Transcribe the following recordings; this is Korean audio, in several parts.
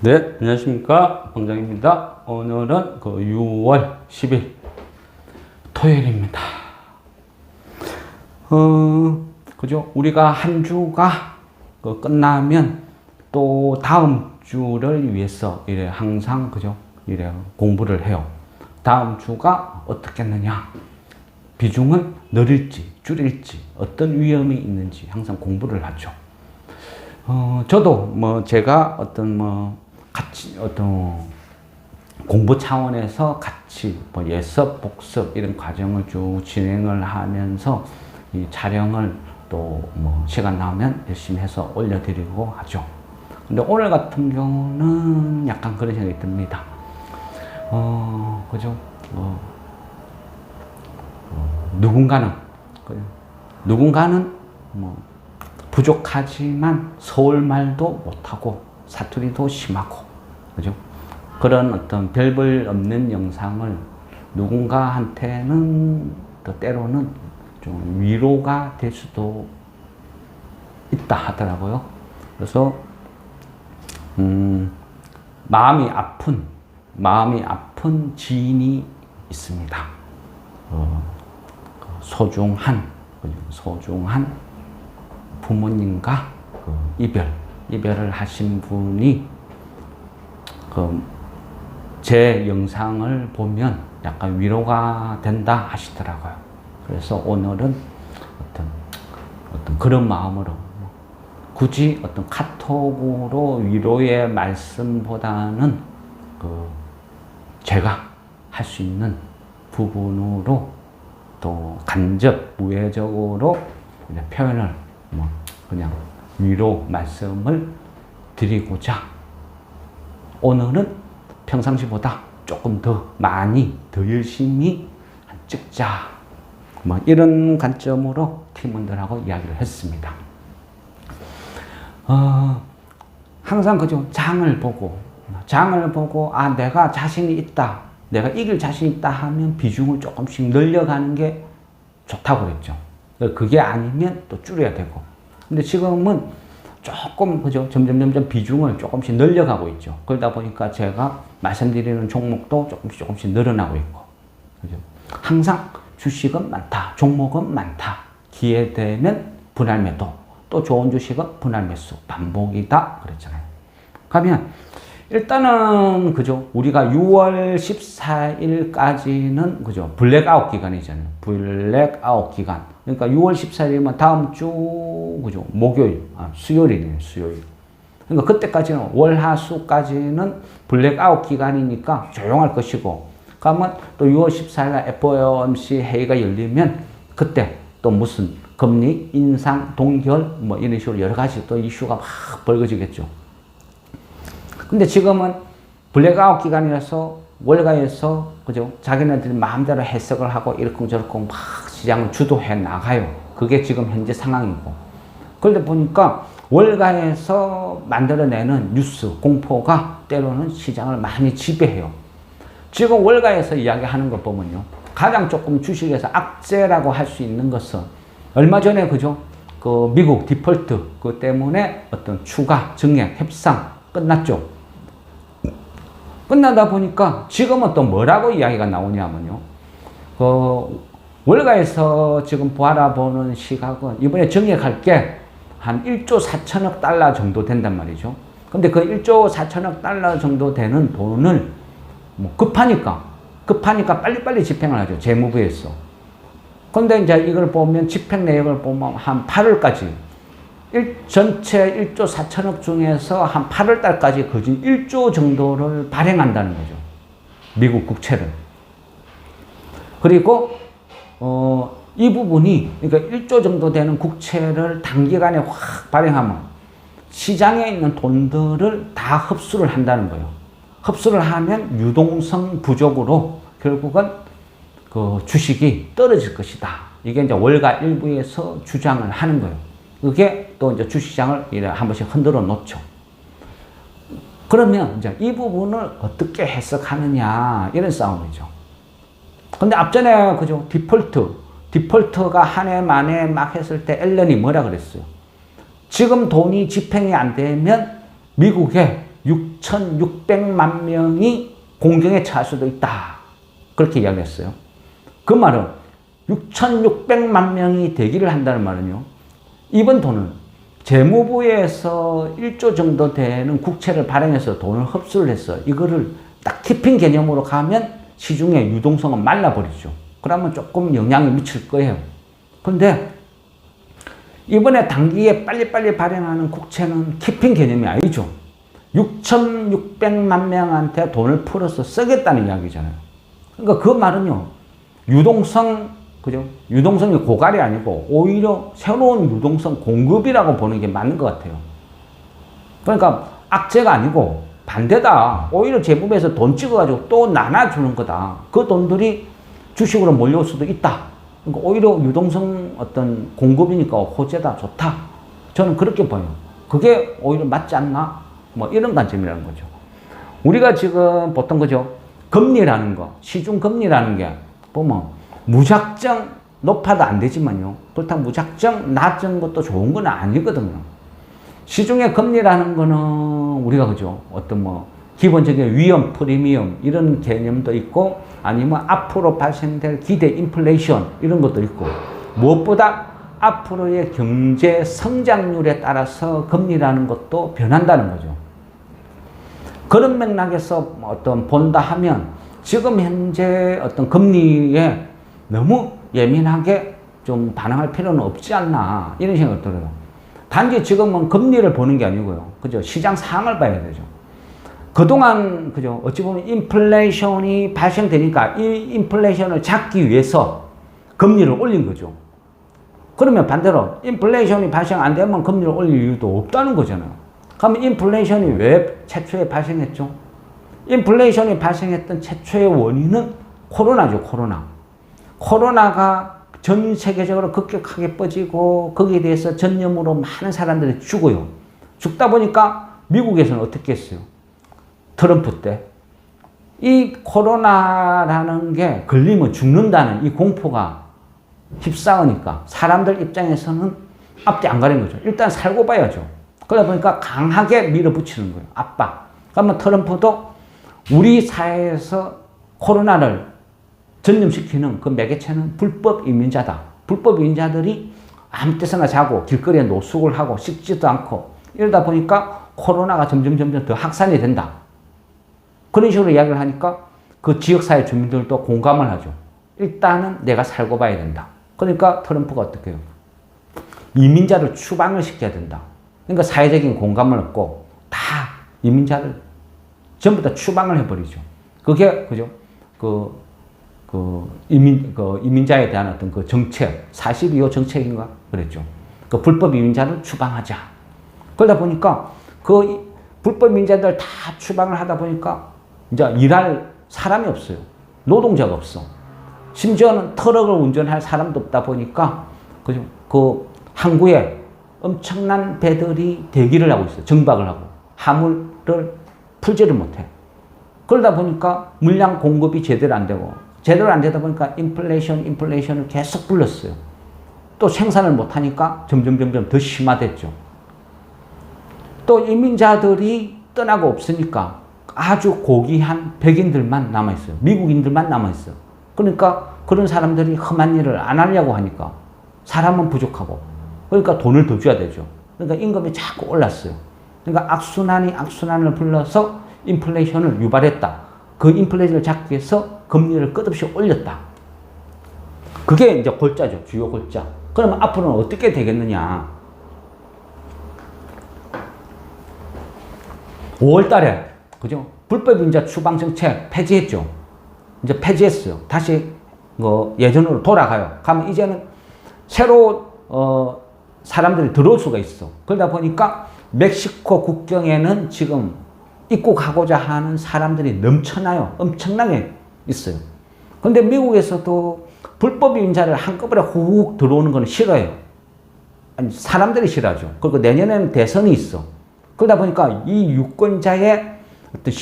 네, 안녕하십니까. 황장입니다. 오늘은 6월 10일 토요일입니다. 그죠? 우리가 한 주가 끝나면 또 다음 주를 위해서 이래 항상 그죠? 이래 공부를 해요. 다음 주가 어떻겠느냐? 비중을 늘릴지 줄일지 어떤 위험이 있는지 항상 공부를 하죠. 저도 제가 같이 공부 차원에서 같이 예습, 복습 이런 과정을 쭉 진행을 하면서 이 촬영을 또 시간 나오면 열심히 해서 올려드리고 하죠. 근데 오늘 같은 경우는 약간 그런 생각이 듭니다. 그죠? 누군가는 부족하지만 서울말도 못하고 사투리도 심하고 그죠? 그런 어떤 별볼 없는 영상을 누군가한테는 또 때로는 좀 위로가 될 수도 있다 하더라고요. 그래서 마음이 아픈 지인이 있습니다. 소중한 부모님과 이별을 하신 분이 제 영상을 보면 약간 위로가 된다 하시더라고요. 그래서 오늘은 어떤 그런 마음으로 굳이 어떤 카톡으로 위로의 말씀보다는 제가 할 수 있는 부분으로 또 간접 우회적으로 표현을 그냥 위로 말씀을 드리고자 오늘은 평상시보다 조금 더 많이 더 열심히 찍자 이런 관점으로 팀원들하고 이야기를 했습니다. 항상 그죠? 장을 보고 내가 자신이 있다, 내가 이길 자신이 있다 하면 비중을 조금씩 늘려가는 게 좋다고 그랬죠. 그게 아니면 또 줄여야 되고. 근데 지금은 조금 그죠? 점점 비중을 조금씩 늘려가고 있죠. 그러다 보니까 제가 말씀드리는 종목도 조금씩 늘어나고 있고. 그죠? 항상 주식은 많다, 종목은 많다. 기회되면 분할 매도, 또 좋은 주식은 분할 매수, 반복이다. 그랬잖아요. 그러면 일단은 그죠? 우리가 6월 14일까지는 그죠? 블랙아웃 기간이잖아요. 블랙아웃 기간. 그러니까 6월 14일이면 다음 주 그죠? 목요일, 수요일이네요. 수요일. 그러니까 그때까지는 월화수까지는 블랙아웃 기간이니까 조용할 것이고, 그러면 또 6월 14일날 FOMC 회의가 열리면 그때 또 무슨 금리 인상, 동결 이런 식으로 여러 가지 또 이슈가 막 벌어지겠죠. 근데 지금은 블랙아웃 기간이라서 월가에서 그죠? 자기네들이 마음대로 해석을 하고 이렇쿵저렇쿵 막 시장을 주도해 나가요. 그게 지금 현재 상황이고. 그러다 보니까 월가에서 만들어내는 뉴스, 공포가 때로는 시장을 많이 지배해요. 지금 월가에서 이야기하는 거 보면요. 가장 조금 주식에서 악재라고 할 수 있는 것은 얼마 전에 그죠? 미국 디폴트 그 때문에 어떤 추가 증액 협상 끝났죠. 끝나다 보니까 지금은 또 뭐라고 이야기가 나오냐면요. 월가에서 지금 바라보는 시각은 이번에 정액할 게 한 1조 4천억 달러 정도 된단 말이죠. 근데 그 1조 4천억 달러 정도 되는 돈을 급하니까 빨리빨리 집행을 하죠. 재무부에서. 근데 이제 이걸 보면 집행 내역을 보면 한 8월까지 전체 1조 4천억 중에서 한 8월 달까지 거진 1조 정도를 발행한다는 거죠. 미국 국채를. 그리고 이 부분이 그러니까 1조 정도 되는 국채를 단기간에 확 발행하면 시장에 있는 돈들을 다 흡수를 한다는 거예요. 흡수를 하면 유동성 부족으로 결국은 주식이 떨어질 것이다. 이게 이제 월가 일부에서 주장을 하는 거예요. 그게 또 이제 주시장을 한 번씩 흔들어 놓죠. 그러면 이제 이 부분을 어떻게 해석하느냐, 이런 싸움이죠. 근데 앞전에, 그죠? 디폴트가 한 해 만에 막 했을 때 앨런이 뭐라 그랬어요? 지금 돈이 집행이 안 되면 미국에 6,600만 명이 공경에 처할 수도 있다. 그렇게 이야기했어요. 그 말은 6,600만 명이 대기를 한다는 말은요. 이번 돈은 재무부에서 1조 정도 되는 국채를 발행해서 돈을 흡수를 했어. 이거를 딱 티핑 개념으로 가면 시중의 유동성은 말라버리죠. 그러면 조금 영향이 미칠 거예요. 그런데 이번에 단기에 빨리빨리 발행하는 국채는 키핑 개념이 아니죠. 6,600만 명한테 돈을 풀어서 쓰겠다는 이야기잖아요. 그러니까 그 말은요. 그죠? 유동성이 고갈이 아니고 오히려 새로운 유동성 공급이라고 보는 게 맞는 것 같아요. 그러니까 악재가 아니고 반대다. 오히려 재무부에서 돈 찍어가지고 또 나눠주는 거다. 그 돈들이 주식으로 몰려올 수도 있다. 그러니까 오히려 유동성 어떤 공급이니까 호재다. 좋다. 저는 그렇게 보여요. 그게 오히려 맞지 않나? 뭐 이런 관점이라는 거죠. 우리가 지금 보통 그죠? 금리라는 거, 시중 금리라는 게 보면 무작정 높아도 안 되지만요. 그렇다고 무작정 낮은 것도 좋은 건 아니거든요. 시중의 금리라는 거는 우리가 그죠? 어떤 뭐 기본적인 위험 프리미엄 이런 개념도 있고 아니면 앞으로 발생될 기대 인플레이션 이런 것도 있고 무엇보다 앞으로의 경제 성장률에 따라서 금리라는 것도 변한다는 거죠. 그런 맥락에서 어떤 본다 하면 지금 현재 어떤 금리에 너무 예민하게 좀 반응할 필요는 없지 않나 이런 생각이 들어요. 단지 지금은 금리를 보는 게 아니고요. 그죠? 시장 상황을 봐야 되죠. 그동안 그죠? 어찌 보면 인플레이션이 발생되니까 이 인플레이션을 잡기 위해서 금리를 올린 거죠. 그러면 반대로 인플레이션이 발생 안 되면 금리를 올릴 이유도 없다는 거잖아요. 그러면 인플레이션이 왜 최초에 발생했죠? 인플레이션이 발생했던 최초의 원인은 코로나죠. 코로나가 전 세계적으로 급격하게 퍼지고 거기에 대해서 전염으로 많은 사람들이 죽어요. 죽다 보니까 미국에서는 어떻게 했어요? 트럼프 때. 이 코로나라는 게 걸리면 죽는다는 이 공포가 휩싸으니까 사람들 입장에서는 앞뒤 안 가린 거죠. 일단 살고 봐야죠. 그러다 보니까 강하게 밀어붙이는 거예요. 압박. 그러면 트럼프도 우리 사회에서 코로나를 전염시키는 그 매개체는 불법 이민자다. 불법 이민자들이 아무 데서나 자고 길거리에 노숙을 하고 씻지도 않고 이러다 보니까 코로나가 점점 더 확산이 된다. 그런 식으로 이야기를 하니까 그 지역사회 주민들도 공감을 하죠. 일단은 내가 살고 봐야 된다. 그러니까 트럼프가 어떻게 해요? 이민자를 추방을 시켜야 된다. 그러니까 사회적인 공감을 얻고 다 이민자를 전부 다 추방을 해버리죠. 그게 그죠? 이민자에 대한 어떤 그 정책, 42호 정책인가 그랬죠. 그 불법 이민자를 추방하자. 그러다 보니까 그 불법 이민자들 다 추방을 하다 보니까 이제 일할 사람이 없어요. 노동자가 없어. 심지어는 트럭을 운전할 사람도 없다 보니까 그죠? 그 항구에 엄청난 배들이 대기를 하고 있어요. 정박을 하고 화물을 풀지를 못해. 그러다 보니까 물량 공급이 제대로 안 되고 제대로 안 되다 보니까 인플레이션을 계속 불렀어요. 또 생산을 못하니까 점점 더 심화됐죠. 또 이민자들이 떠나고 없으니까 아주 고귀한 백인들만 남아있어요. 미국인들만 남아있어요. 그러니까 그런 사람들이 험한 일을 안 하려고 하니까 사람은 부족하고 그러니까 돈을 더 줘야 되죠. 그러니까 임금이 자꾸 올랐어요. 그러니까 악순환을 불러서 인플레이션을 유발했다. 그 인플레이션을 잡기 위해서 금리를 끝없이 올렸다. 그게 이제 골자죠. 주요 골자. 그러면 앞으로는 어떻게 되겠느냐. 5월 달에, 그죠? 불법임자 추방 정책 폐지했죠. 이제 폐지했어요. 다시 예전으로 돌아가요. 가면 이제는 새로, 사람들이 들어올 수가 있어. 그러다 보니까 멕시코 국경에는 지금 입국하고자 하는 사람들이 넘쳐나요. 엄청나게 있어요. 근데 미국에서도 불법 이민자를 한꺼번에 훅 들어오는 건 싫어요. 아니, 사람들이 싫어하죠. 그리고 내년에는 대선이 있어. 그러다 보니까 이 유권자의 어떤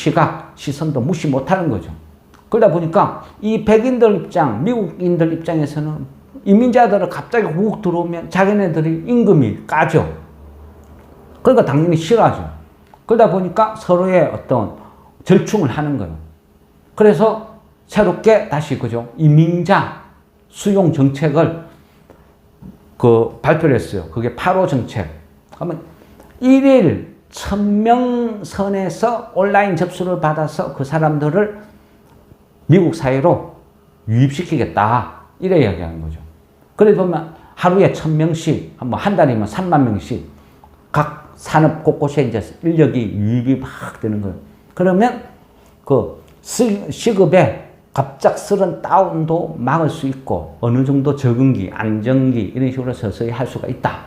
시선도 무시 못하는 거죠. 그러다 보니까 이 백인들 입장, 미국인들 입장에서는 이민자들을 갑자기 훅 들어오면 자기네들이 임금이 까죠. 그러니까 당연히 싫어하죠. 그러다 보니까 서로의 어떤 절충을 하는 거예요. 그래서 새롭게 다시 그죠? 이민자 수용 정책을 발표를 했어요. 그게 8.5 정책. 그러면 1일 1000명 선에서 온라인 접수를 받아서 그 사람들을 미국 사회로 유입시키겠다. 이래 이야기하는 거죠. 그래 보면 하루에 1000명씩, 뭐 한 달이면 3만 명씩 각 산업 곳곳에 이제 인력이 유입이 막 되는 거예요. 그러면 그 시급에 갑작스런 다운도 막을 수 있고 어느 정도 적응기, 안정기 이런 식으로 서서히 할 수가 있다.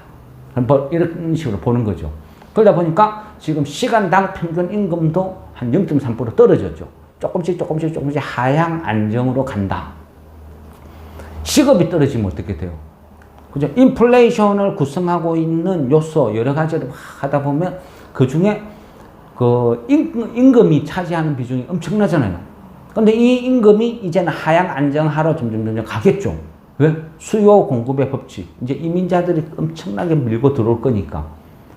이런 식으로 보는 거죠. 그러다 보니까 지금 시간당 평균 임금도 한 0.3% 떨어졌죠. 조금씩 하향 안정으로 간다. 시급이 떨어지면 어떻게 돼요? 그죠? 인플레이션을 구성하고 있는 요소 여러 가지를 하다 보면 그 중에 그 임금이 차지하는 비중이 엄청나잖아요. 근데 이 임금이 이제는 하향 안정하러 점점 가겠죠. 왜? 수요 공급의 법칙. 이제 이민자들이 엄청나게 밀고 들어올 거니까.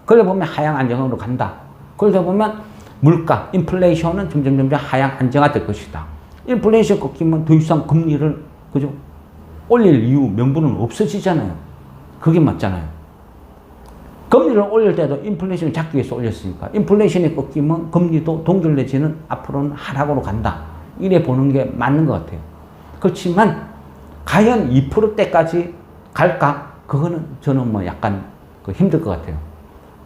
그러다 보면 하향 안정으로 간다. 그러다 보면 물가, 인플레이션은 점점 하향 안정화될 것이다. 인플레이션 꺾이면 더 이상 금리를 그죠? 올릴 이유, 명분은 없어지잖아요. 그게 맞잖아요. 금리를 올릴 때도 인플레이션을 잡기 위해서 올렸으니까 인플레이션이 꺾이면 금리도 동결 내지는 앞으로는 하락으로 간다. 이래 보는 게 맞는 것 같아요. 그렇지만 과연 2%대까지 갈까? 그거는 저는 뭐 약간 힘들 것 같아요.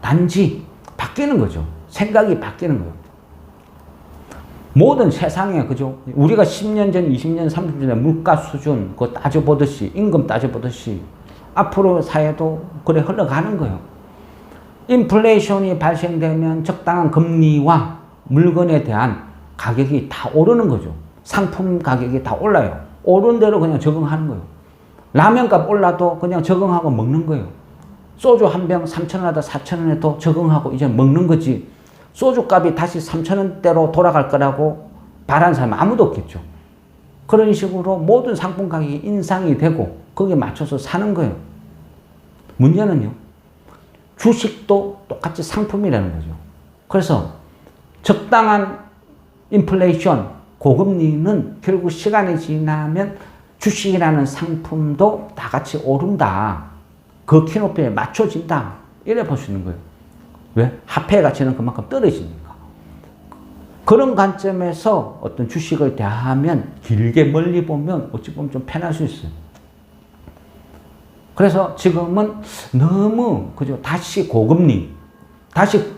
단지 바뀌는 거죠. 생각이 바뀌는 거예요. 모든 세상에 그죠? 우리가 10년 전, 20년, 30년 전에 물가 수준 그거 따져보듯이 임금 따져보듯이 앞으로 사회도 그래 흘러가는 거예요. 인플레이션이 발생되면 적당한 금리와 물건에 대한 가격이 다 오르는 거죠. 상품 가격이 다 올라요. 오른 대로 그냥 적응하는 거예요. 라면값 올라도 그냥 적응하고 먹는 거예요. 소주 한 병 3,000원하다 4,000원에도 적응하고 이제 먹는 거지. 소주값이 다시 3,000원대로 돌아갈 거라고 바라는 사람은 아무도 없겠죠. 그런 식으로 모든 상품 가격이 인상이 되고 거기에 맞춰서 사는 거예요. 문제는요. 주식도 똑같이 상품이라는 거죠. 그래서 적당한 인플레이션, 고금리는 결국 시간이 지나면 주식이라는 상품도 다 같이 오른다. 그 키높이에 맞춰진다. 이래 볼 수 있는 거예요. 왜? 화폐 가치는 그만큼 떨어지니까. 그런 관점에서 어떤 주식을 대하면 길게 멀리 보면 어찌 보면 좀 편할 수 있어요. 그래서 지금은 너무 그죠? 다시 고금리, 다시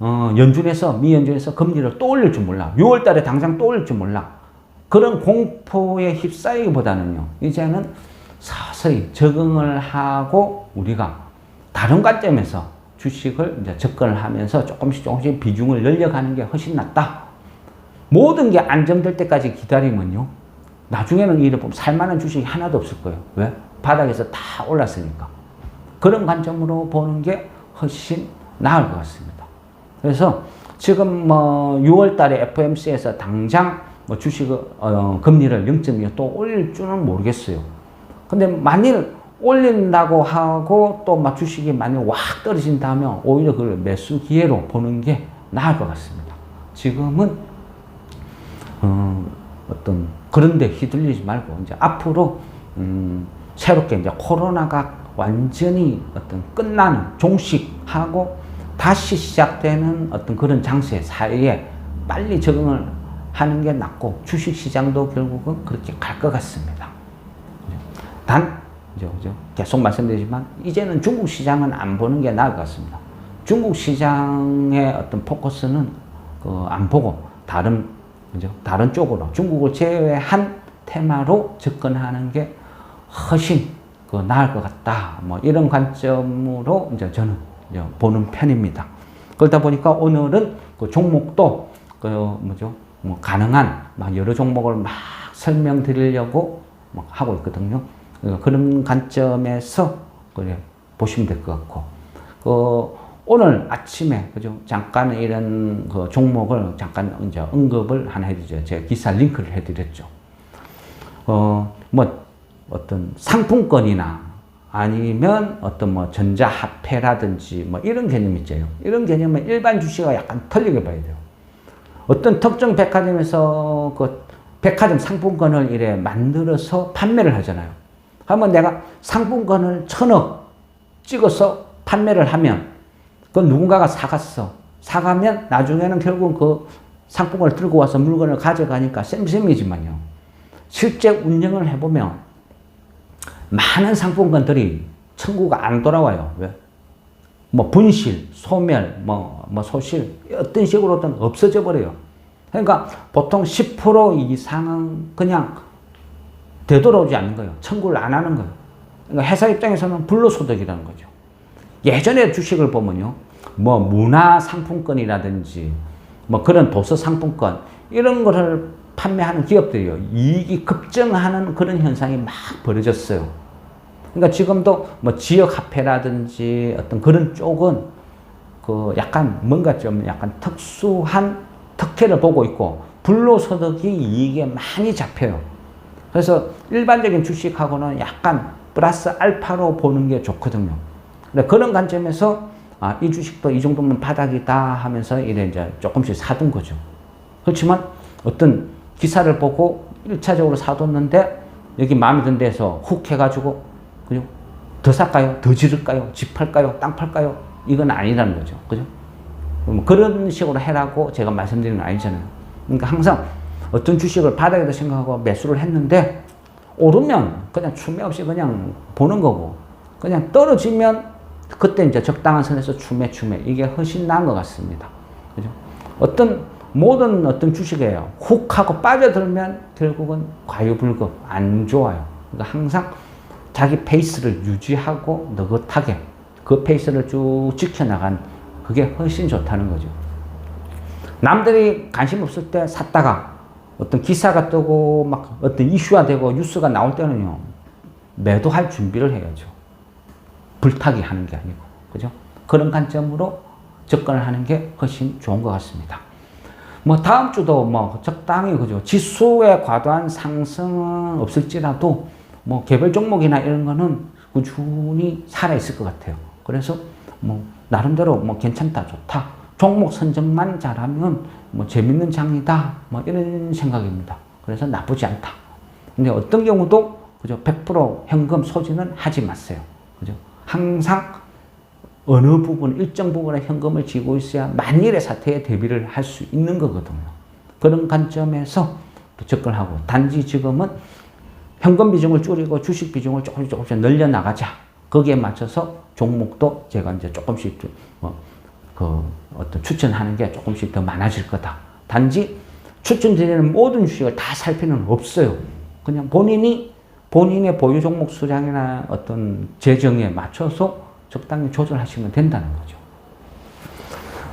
연준에서 미연준에서 금리를 또 올릴 줄 몰라. 6월 달에 당장 또 올릴 줄 몰라. 그런 공포에 휩싸이기보다는요. 이제는 서서히 적응을 하고 우리가 다른 관점에서 주식을 이제 접근을 하면서 조금씩 비중을 늘려가는 게 훨씬 낫다. 모든 게 안정될 때까지 기다리면요. 나중에는 이래 보면 살만한 주식이 하나도 없을 거예요. 왜? 바닥에서 다 올랐으니까. 그런 관점으로 보는 게 훨씬 나을 것 같습니다. 그래서 지금 뭐 6월 달에 FOMC에서 당장 뭐 주식 금리를 0.25 또 올릴 줄은 모르겠어요. 근데 만일 올린다고 하고 또 막 주식이 만일 확 떨어진다면 오히려 그걸 매수 기회로 보는 게 나을 것 같습니다. 지금은 어떤 그런 데 휘둘리지 말고 이제 앞으로 새롭게 이제 코로나가 완전히 어떤 끝나는 종식하고 다시 시작되는 어떤 그런 장세 사이에 빨리 적응을 하는 게 낫고 주식 시장도 결국은 그렇게 갈 것 같습니다. 단 계속 말씀드리지만 이제는 중국 시장은 안 보는 게 나을 것 같습니다. 중국 시장의 어떤 포커스는 안 보고 다른 쪽으로 중국을 제외한 테마로 접근하는 게 훨씬 나을 것 같다. 뭐 이런 관점으로 이제 저는 보는 편입니다. 그러다 보니까 오늘은 그 종목도 뭐 가능한 여러 종목을 막 설명드리려고 하고 있거든요. 그런 관점에서 보시면 될 것 같고, 오늘 아침에 잠깐 이런 종목을 잠깐 이제 언급을 하나 해드리죠. 제가 기사 링크를 해드렸죠. 뭐 어떤 상품권이나 아니면 어떤 뭐 전자화폐라든지 뭐 이런 개념이 있죠. 이런 개념은 일반 주식과 약간 틀리게 봐야 돼요. 어떤 특정 백화점에서 그 백화점 상품권을 이래 만들어서 판매를 하잖아요. 하면 내가 상품권을 1,000억 찍어서 판매를 하면 그건 누군가가 사갔어. 사가면 나중에는 결국 그 상품권을 들고 와서 물건을 가져가니까 쌤쌤이지만요. 실제 운영을 해보면 많은 상품권들이 청구가 안 돌아와요. 왜? 뭐 분실, 소멸, 뭐 소실 어떤 식으로든 없어져 버려요. 그러니까 보통 10% 이상은 그냥 되돌아오지 않는 거예요. 청구를 안 하는 거예요. 그러니까 회사 입장에서는 불로소득이라는 거죠. 예전에 주식을 보면요. 뭐 문화상품권이라든지 뭐 그런 도서상품권 이런 거를 판매하는 기업들이요. 이익이 급증하는 그런 현상이 막 벌어졌어요. 그러니까 지금도 뭐 지역화폐라든지 어떤 그런 쪽은 그 약간 뭔가 좀 약간 특수한 특혜를 보고 있고 불로소득이 이익에 많이 잡혀요. 그래서 일반적인 주식하고는 약간 플러스 알파로 보는 게 좋거든요. 근데 그런 관점에서 이 주식도 이 정도면 바닥이다 하면서 이래 이제 조금씩 사둔 거죠. 그렇지만 어떤 기사를 보고 1차적으로 사뒀는데 여기 마음에 든 데서 훅 해가지고 그죠? 더 살까요? 더 지를까요? 집 팔까요? 땅 팔까요? 이건 아니라는 거죠. 그죠? 그런 식으로 해라고 제가 말씀드리는 건 아니잖아요. 그러니까 항상 어떤 주식을 바닥이다 생각하고 매수를 했는데 오르면 그냥 추매 없이 그냥 보는 거고 그냥 떨어지면 그때 이제 적당한 선에서 추매 이게 훨씬 나은 것 같습니다. 그죠? 모든 어떤 주식이에요. 훅 하고 빠져들면 결국은 과유불급 안 좋아요. 그러니까 항상 자기 페이스를 유지하고 느긋하게 그 페이스를 쭉 지켜나간 그게 훨씬 좋다는 거죠. 남들이 관심 없을 때 샀다가 어떤 기사가 뜨고 막 어떤 이슈가 되고 뉴스가 나올 때는요. 매도할 준비를 해야죠. 불타기 하는 게 아니고. 그죠? 그런 관점으로 접근을 하는 게 훨씬 좋은 것 같습니다. 뭐 다음 주도 뭐 적당히 그죠? 지수의 과도한 상승은 없을지라도 뭐 개별 종목이나 이런 거는 꾸준히 살아 있을 것 같아요. 그래서 뭐 나름대로 뭐 괜찮다, 좋다. 종목 선정만 잘하면 뭐 재밌는 장이다. 뭐 이런 생각입니다. 그래서 나쁘지 않다. 근데 어떤 경우도 그죠? 100% 현금 소진은 하지 마세요. 그죠? 항상 어느 부분, 일정 부분의 현금을 쥐고 있어야 만일의 사태에 대비를 할 수 있는 거거든요. 그런 관점에서 접근하고 단지 지금은 현금 비중을 줄이고 주식 비중을 조금씩 늘려나가자. 거기에 맞춰서 종목도 제가 이제 조금씩 어떤 추천하는 게 조금씩 더 많아질 거다. 단지 추천드리는 모든 주식을 다 살 필요는 없어요. 그냥 본인의 보유 종목 수량이나 어떤 재정에 맞춰서 적당히 조절하시면 된다는 거죠.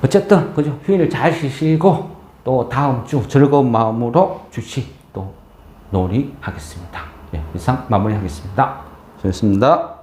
어쨌든 그죠? 휴일 잘 쉬시고 또 다음 주 즐거운 마음으로 주식 또 놀이하겠습니다. 네, 이상 마무리하겠습니다. 수고하셨습니다.